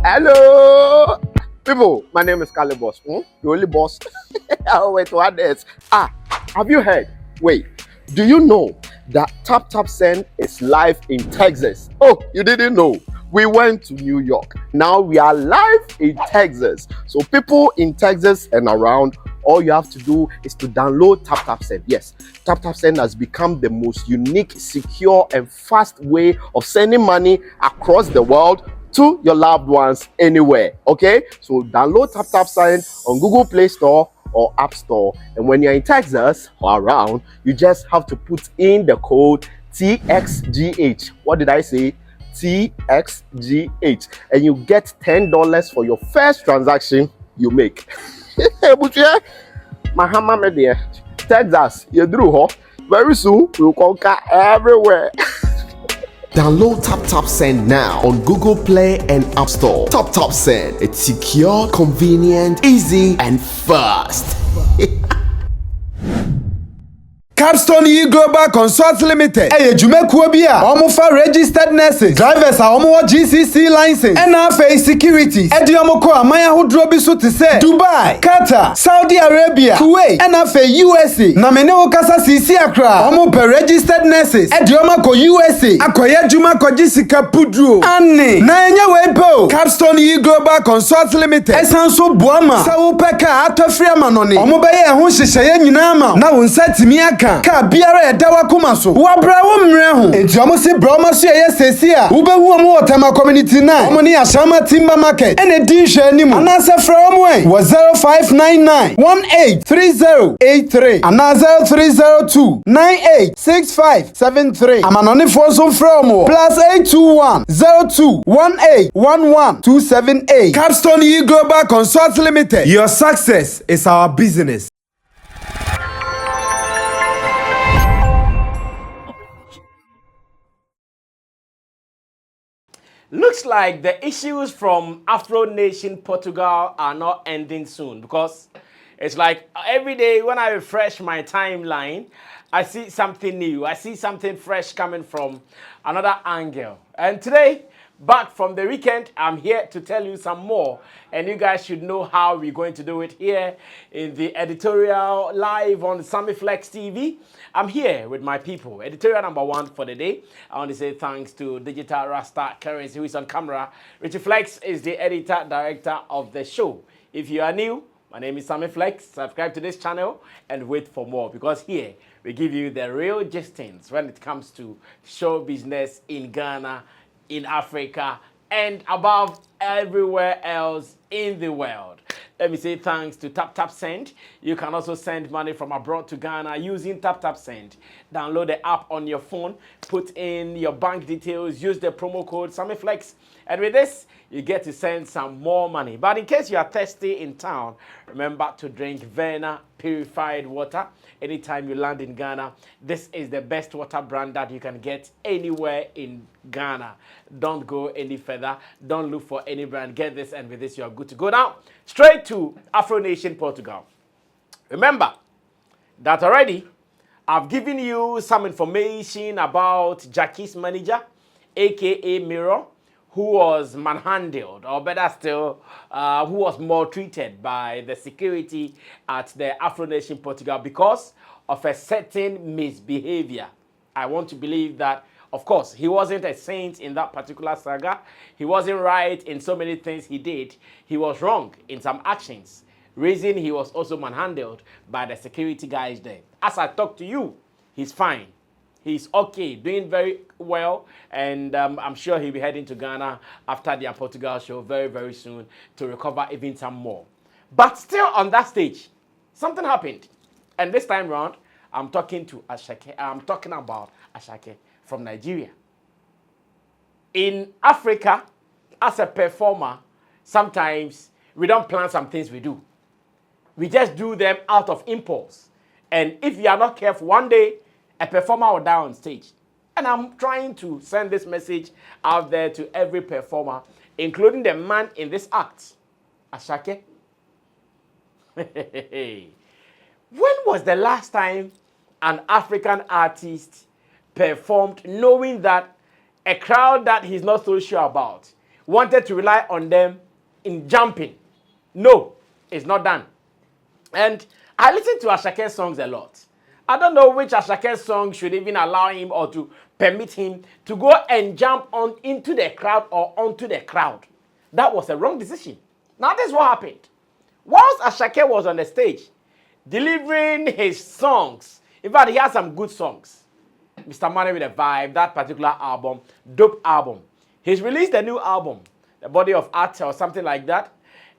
Hello, people. My name is Kali Boss. The only boss. Oh, wait, what else? Have you heard? Wait, do you know that Tap Tap Send is live in Texas? Oh, you didn't know? We went to New York. Now we are live in Texas. So people in Texas and around, all you have to do is to download Tap Tap Send. Yes, Tap Tap Send has become the most unique, secure, and fast way of sending money across the world to your loved ones anywhere. Okay, so download Tap Tap Send on Google Play Store or App Store, and when you're in Texas or around, you just have to put in the code TXGH. What did I say? TXGH, and you get $10 for your first transaction you make. Mahama media, Texas, you drew ho. Very soon we'll conquer everywhere. Download Tap Tap Send now on Google Play and App Store. Tap Tap Send, it's secure, convenient, easy, and fast. Capstone E Global Consult Limited. Jumekuo bi a omo fa registered nurses, drivers a omo GCC license, NFA securities. Omo ko amaya hodro bi so te se Dubai, Qatar, Saudi Arabia, Kuwait, NFA USA. Na mene wo kasa sisi akra. Omo per registered nurses. Omo ko USA. Akoya juma ko jisika pudro. Anne. Na enye we po. Capstone E Global Consult Limited. Esanso boama. Sa wo peka atofri amanone. Omo be ye ho hyehyeye nyina ama. Na wo nsatimi aka ka biara edawa kumaso wa bra wo mre ho enti omo si bra omo so ye sesi a wo behu omo Otema community 9 omo ni Ashama Timber Market ene din hwe animu anasa fra omo en wo 0599 183083 anasa 0302 986573 amanone fo so fra omo +821 021811 Capstone E Global Consult Limited. Your success is our business. Looks like the issues from Afronation Portugal are not ending soon, because it's like every day when I refresh my timeline, I see something new. I see something fresh coming from another angle. And today, back from the weekend, I'm here to tell you some more. And you guys should know how we're going to do it here in the editorial live on Sammy Flex TV. I'm here with my people. Editorial number 1 for the day. I want to say thanks to Digital Rasta Currency, who is on camera. Richie Flex is the editor, director of the show. If you are new, my name is Sammy Flex. Subscribe to this channel and wait for more, because here we give you the real gistings when it comes to show business in Ghana, in Africa, and above everywhere else in the world. Let me say thanks to Tap Tap Send. You can also send money from abroad to Ghana using Tap Tap Send. Download the app on your phone, put in your bank details, use the promo code SammyFlex, and with this, you get to send some more money. But in case you are thirsty in town, remember to drink Verna purified water anytime you land in Ghana. This is the best water brand that you can get anywhere in Ghana. Don't go any further. Don't look for any brand. Get this, and with this, you are good to go. Now, straight to Afronation Portugal. Remember that already I've given you some information about Jackie's manager, aka Mirror, who was manhandled, or better still, who was maltreated by the security at the Afronation Portugal because of a certain misbehavior. I want to believe that, of course, he wasn't a saint in that particular saga. He wasn't right in so many things he did. He was wrong in some actions. Reason he was also manhandled by the security guys there. As I talk to you, he's fine. He's okay, doing very well, and I'm sure he'll be heading to Ghana after their Portugal show very, very soon to recover even some more. But still on that stage, something happened. And this time round, I'm talking to Asake. I'm talking about Asake from Nigeria. In Africa, as a performer, sometimes we don't plan some things we do. We just do them out of impulse. And if you are not careful, one day, a performer will die on stage. And I'm trying to send this message out there to every performer, including the man in this act, Asake. When was the last time an African artist performed knowing that a crowd that he's not so sure about wanted to rely on them in jumping. No, it's not done. And I listen to Asake songs a lot. I don't know which Asake song should even allow him or to permit him to go and jump on into the crowd or onto the crowd. That was a wrong decision. Now this is what happened. Whilst Asake was on the stage delivering his songs, in fact, he has some good songs. Mr. Money with a Vibe, that particular album, dope album. He's released a new album, The Body of Art or something like that.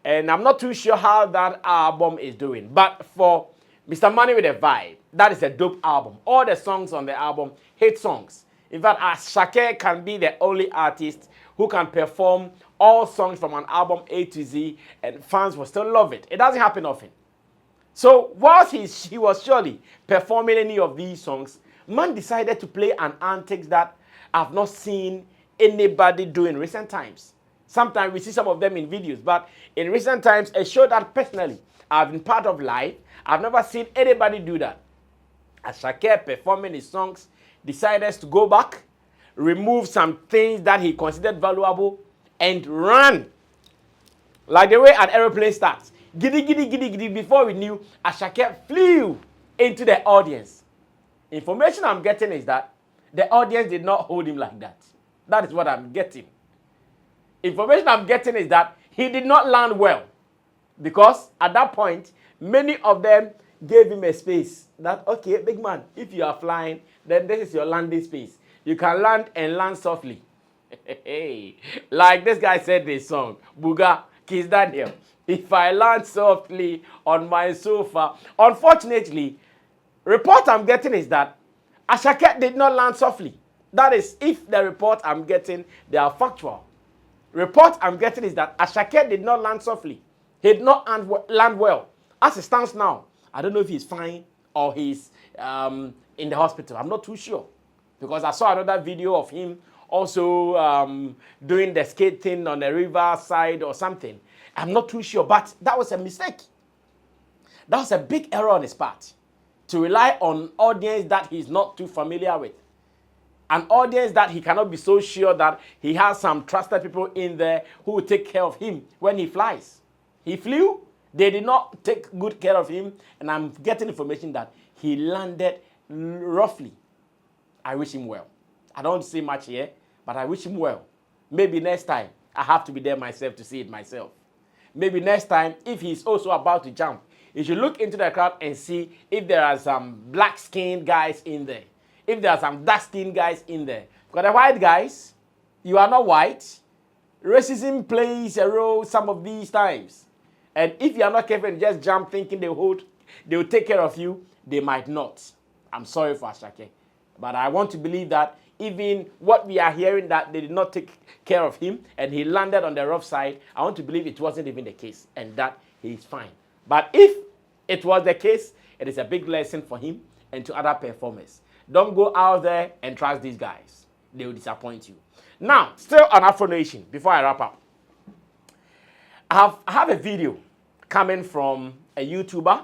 And I'm not too sure how that album is doing. But for Mr. Money with a Vibe, that is a dope album. All the songs on the album, hit songs. In fact, Asake can be the only artist who can perform all songs from an album A to Z and fans will still love it. It doesn't happen often. So whilst he was surely performing any of these songs, man decided to play an antics that I've not seen anybody do in recent times. Sometimes we see some of them in videos, but in recent times, a show that personally I've been part of live, I've never seen anybody do that. Asake performing his songs, decided to go back, remove some things that he considered valuable, and run. Like the way an aeroplane starts. Giddy, giddy, giddy, giddy. Before we knew, Asake flew into the audience. Information I'm getting is that the audience did not hold him like that. That is what I'm getting. Information I'm getting is that he did not land well. Because at that point, many of them gave him a space. That, okay, big man, if you are flying, then this is your landing space. You can land and land softly. Like this guy said this song, Buga, Kiss Daniel. If I land softly on my sofa. Unfortunately, report I'm getting is that Asake did not land softly. That is, if the report I'm getting, they are factual. Report I'm getting is that Asake did not land softly. He did not land well. As it stands now, I don't know if he's fine or he's in the hospital. I'm not too sure. Because I saw another video of him also doing the skate thing on the river side or something. I'm not too sure, but that was a mistake. That was a big error on his part. To rely on audience that he's not too familiar with. An audience that he cannot be so sure that he has some trusted people in there who will take care of him when he flies. He flew, they did not take good care of him, and I'm getting information that he landed roughly. I wish him well. I don't say much here, but I wish him well. Maybe next time, I have to be there myself to see it myself. Maybe next time, if he's also about to jump, you should look into the crowd and see if there are some black-skinned guys in there. If there are some dark-skinned guys in there. Because the white guys, you are not white. Racism plays a role some of these times. And if you are not careful and just jump thinking they will take care of you, they might not. I'm sorry for Asake. But I want to believe that even what we are hearing that they did not take care of him and he landed on the rough side, I want to believe it wasn't even the case and that he is fine. But if it was the case, it is a big lesson for him and to other performers. Don't go out there and trust these guys. They will disappoint you. Now, still on Afronation, before I wrap up. I have a video coming from a YouTuber.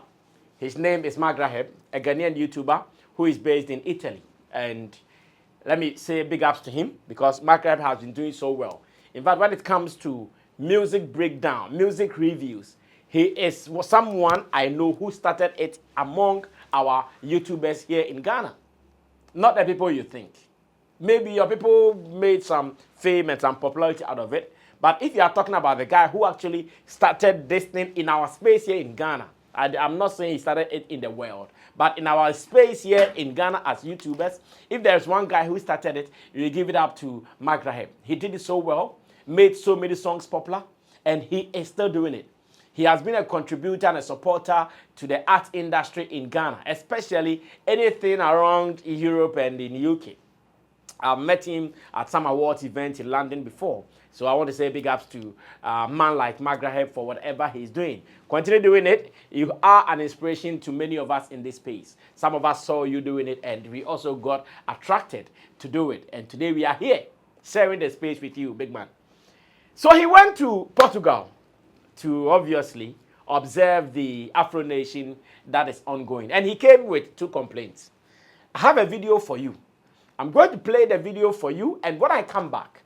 His name is Magraheb, a Ghanaian YouTuber who is based in Italy. And let me say big ups to him because Magraheb has been doing so well. In fact, when it comes to music breakdown, music reviews, he is someone I know who started it among our YouTubers here in Ghana. Not the people you think. Maybe your people made some fame and some popularity out of it. But if you are talking about the guy who actually started this thing in our space here in Ghana, I'm not saying he started it in the world, but in our space here in Ghana as YouTubers, if there's one guy who started it, you give it up to Magraheb. He did it so well, made so many songs popular, and he is still doing it. He has been a contributor and a supporter to the art industry in Ghana, especially anything around Europe and in UK. I've met him at some awards event in London before. So I want to say big ups to a man like Magraheb for whatever he's doing. Continue doing it. You are an inspiration to many of us in this space. Some of us saw you doing it and we also got attracted to do it. And today we are here sharing the space with you, big man. So he went to Portugal to obviously observe the Afronation that is ongoing. And he came with 2 complaints. I have a video for you. I'm going to play the video for you, and when I come back,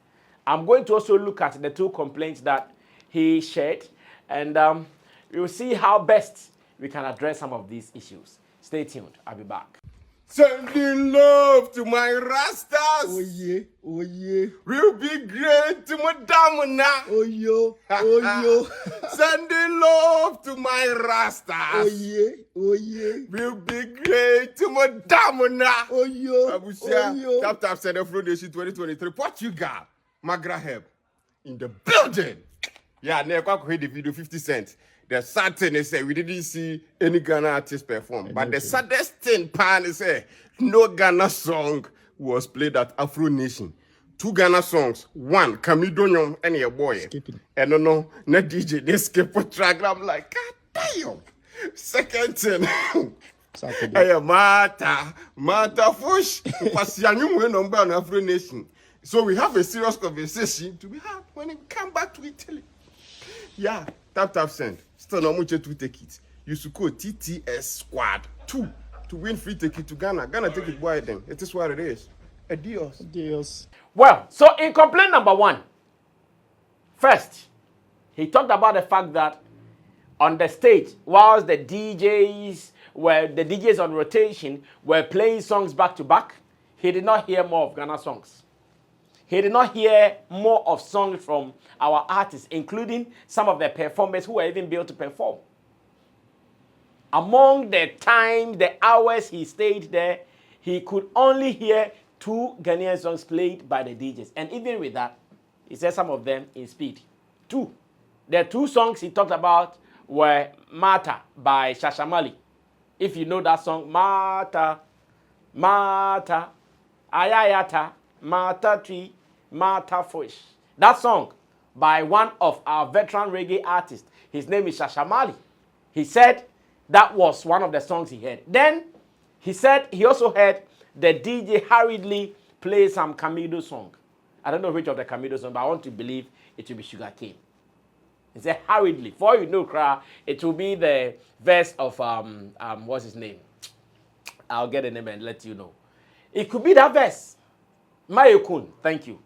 I'm going to also look at the 2 complaints that he shared, and we'll see how best we can address some of these issues. Stay tuned. I'll be back. Sending love to my Rastas. Oh yeah, oh yeah. We'll be great to Madame. Oh yo, oh yo. Sending love to my Rastas. Oh yeah, oh yeah. We'll be great to Madame. Oh yo, Abusia, oh yo. Tap said Afronation 2023. Portugal, Magraheb in the building. Yeah, never heard the video 50 cents. The sad thing is we didn't see any Ghana artist perform. But the saddest thing, pan, is no Ghana song was played at Afronation. 2 Ghana songs. One, Camidonyo and your boy. Skipping. And no DJ, they skip a track. I'm like, God damn. Second thing, hey, Mata Fush, Pasianu number on Afronation. So we have a serious conversation to be had when we come back to Italy. Yeah, tap send. Still not much to take it. You should call TTS Squad 2 to win free ticket to Ghana. Ghana take it by them. It is what it is. Adios. Adios. Well, so in complaint number 1, first, he talked about the fact that on the stage, whilst the DJs on rotation were playing songs back to back, he did not hear more of Ghana songs. He did not hear more of songs from our artists, including some of the performers who were even built to perform. Among the time, the hours he stayed there, he could only hear 2 Ghanaian songs played by the DJs. And even with that, he said some of them in speed. 2. The 2 songs he talked about were Mata by Shashamali. If you know that song, Mata, Mata, Ayayata, Mata Tree, Mata Fish. That song by one of our veteran reggae artists. His name is Shashamali. He said that was one of the songs he heard. Then he said he also heard the DJ hurriedly play some Camido song. I don't know which of the Camido song, but I want to believe it will be Sugar Cane. He said hurriedly. For you know, it will be the verse of what's his name? I'll get the name and let you know. It could be that verse. Mayokun, thank you.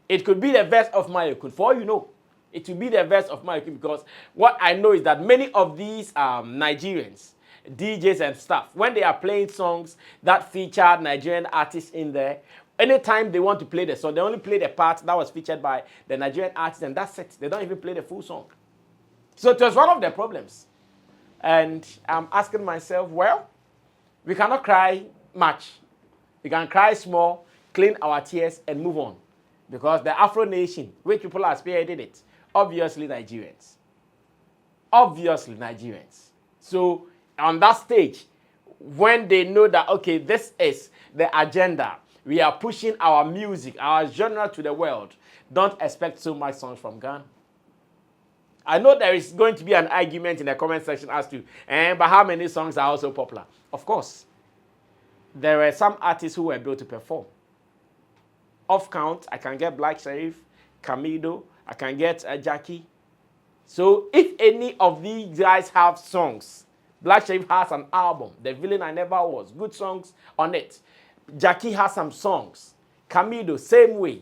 It could be the verse of Mayokun. For all you know, it will be the verse of Mayokun, because what I know is that many of these Nigerians, DJs and stuff, when they are playing songs that feature Nigerian artists in there, anytime they want to play the song, they only play the part that was featured by the Nigerian artist, and that's it. They don't even play the full song. So it was one of the problems. And I'm asking myself, well, we cannot cry much. We can cry small, clean our tears, and move on. Because the Afronation, which people are spearheading it, obviously Nigerians. Obviously Nigerians. So on that stage, when they know that, okay, this is the agenda, we are pushing our music, our genre to the world, don't expect so much songs from Ghana. I know there is going to be an argument in the comment section as to, but how many songs are also popular? Of course, there were some artists who were able to perform. Off count, I can get Black Sheriff, Camido, I can get Jackie. So if any of these guys have songs, Black Sheriff has an album, The Villain I Never Was, good songs on it. Jackie has some songs. Camido, same way.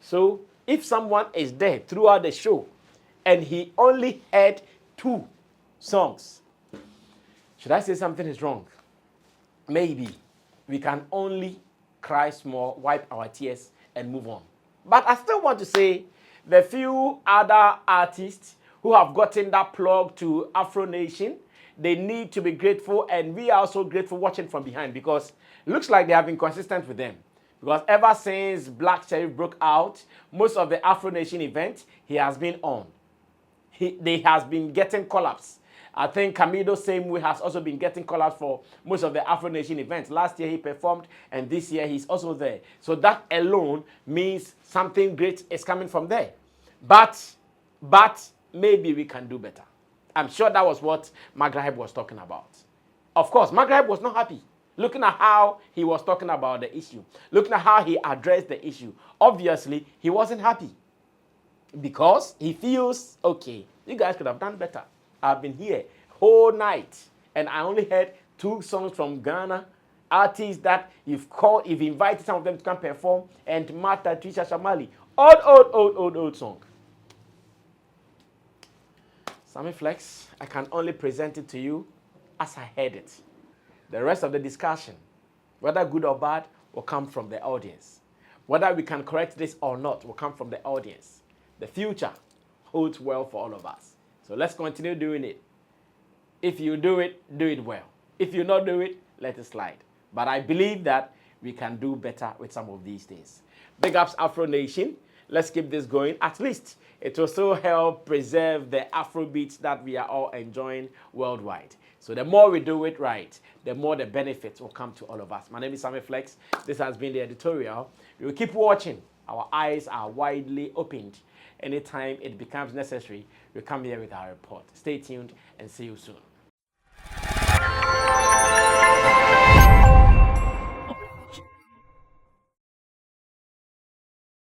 So if someone is there throughout the show and he only had 2 songs, should I say something is wrong? Maybe we can only cry small, wipe our tears, and move on. But I still want to say the few other artists who have gotten that plug to Afronation, they need to be grateful, and we are also grateful watching from behind, because it looks like they have been consistent with them. Because ever since Black Sheriff broke out, most of the Afronation events he has been on. They has been getting collabs. I think Camido, same way, has also been getting collabs for most of the Afronation events. Last year he performed, and this year he's also there. So that alone means something great is coming from there. But maybe we can do better. I'm sure that was what Magraheb was talking about. Of course, Magraheb was not happy. Looking at how he was talking about the issue, looking at how he addressed the issue, obviously he wasn't happy. Because he feels, okay, you guys could have done better. I've been here whole night, and I only heard 2 songs from Ghana, artists that you've called, you've invited some of them to come perform, and Martha, Trisha Shamali. Old song. Sammy Flex, I can only present it to you as I heard it. The rest of the discussion, whether good or bad, will come from the audience. Whether we can correct this or not will come from the audience. The future holds well for all of us. So let's continue doing it. If you do it well. If you not do it, let it slide. But I believe that we can do better with some of these things. Big ups Afro Nation. Let's keep this going. At least it will still help preserve the Afro beats that we are all enjoying worldwide. So the more we do it right, the more the benefits will come to all of us. My name is Sammy Flex. This has been the editorial. We will keep watching. Our eyes are widely opened. Anytime it becomes necessary, we'll come here with our report. Stay tuned and see you soon.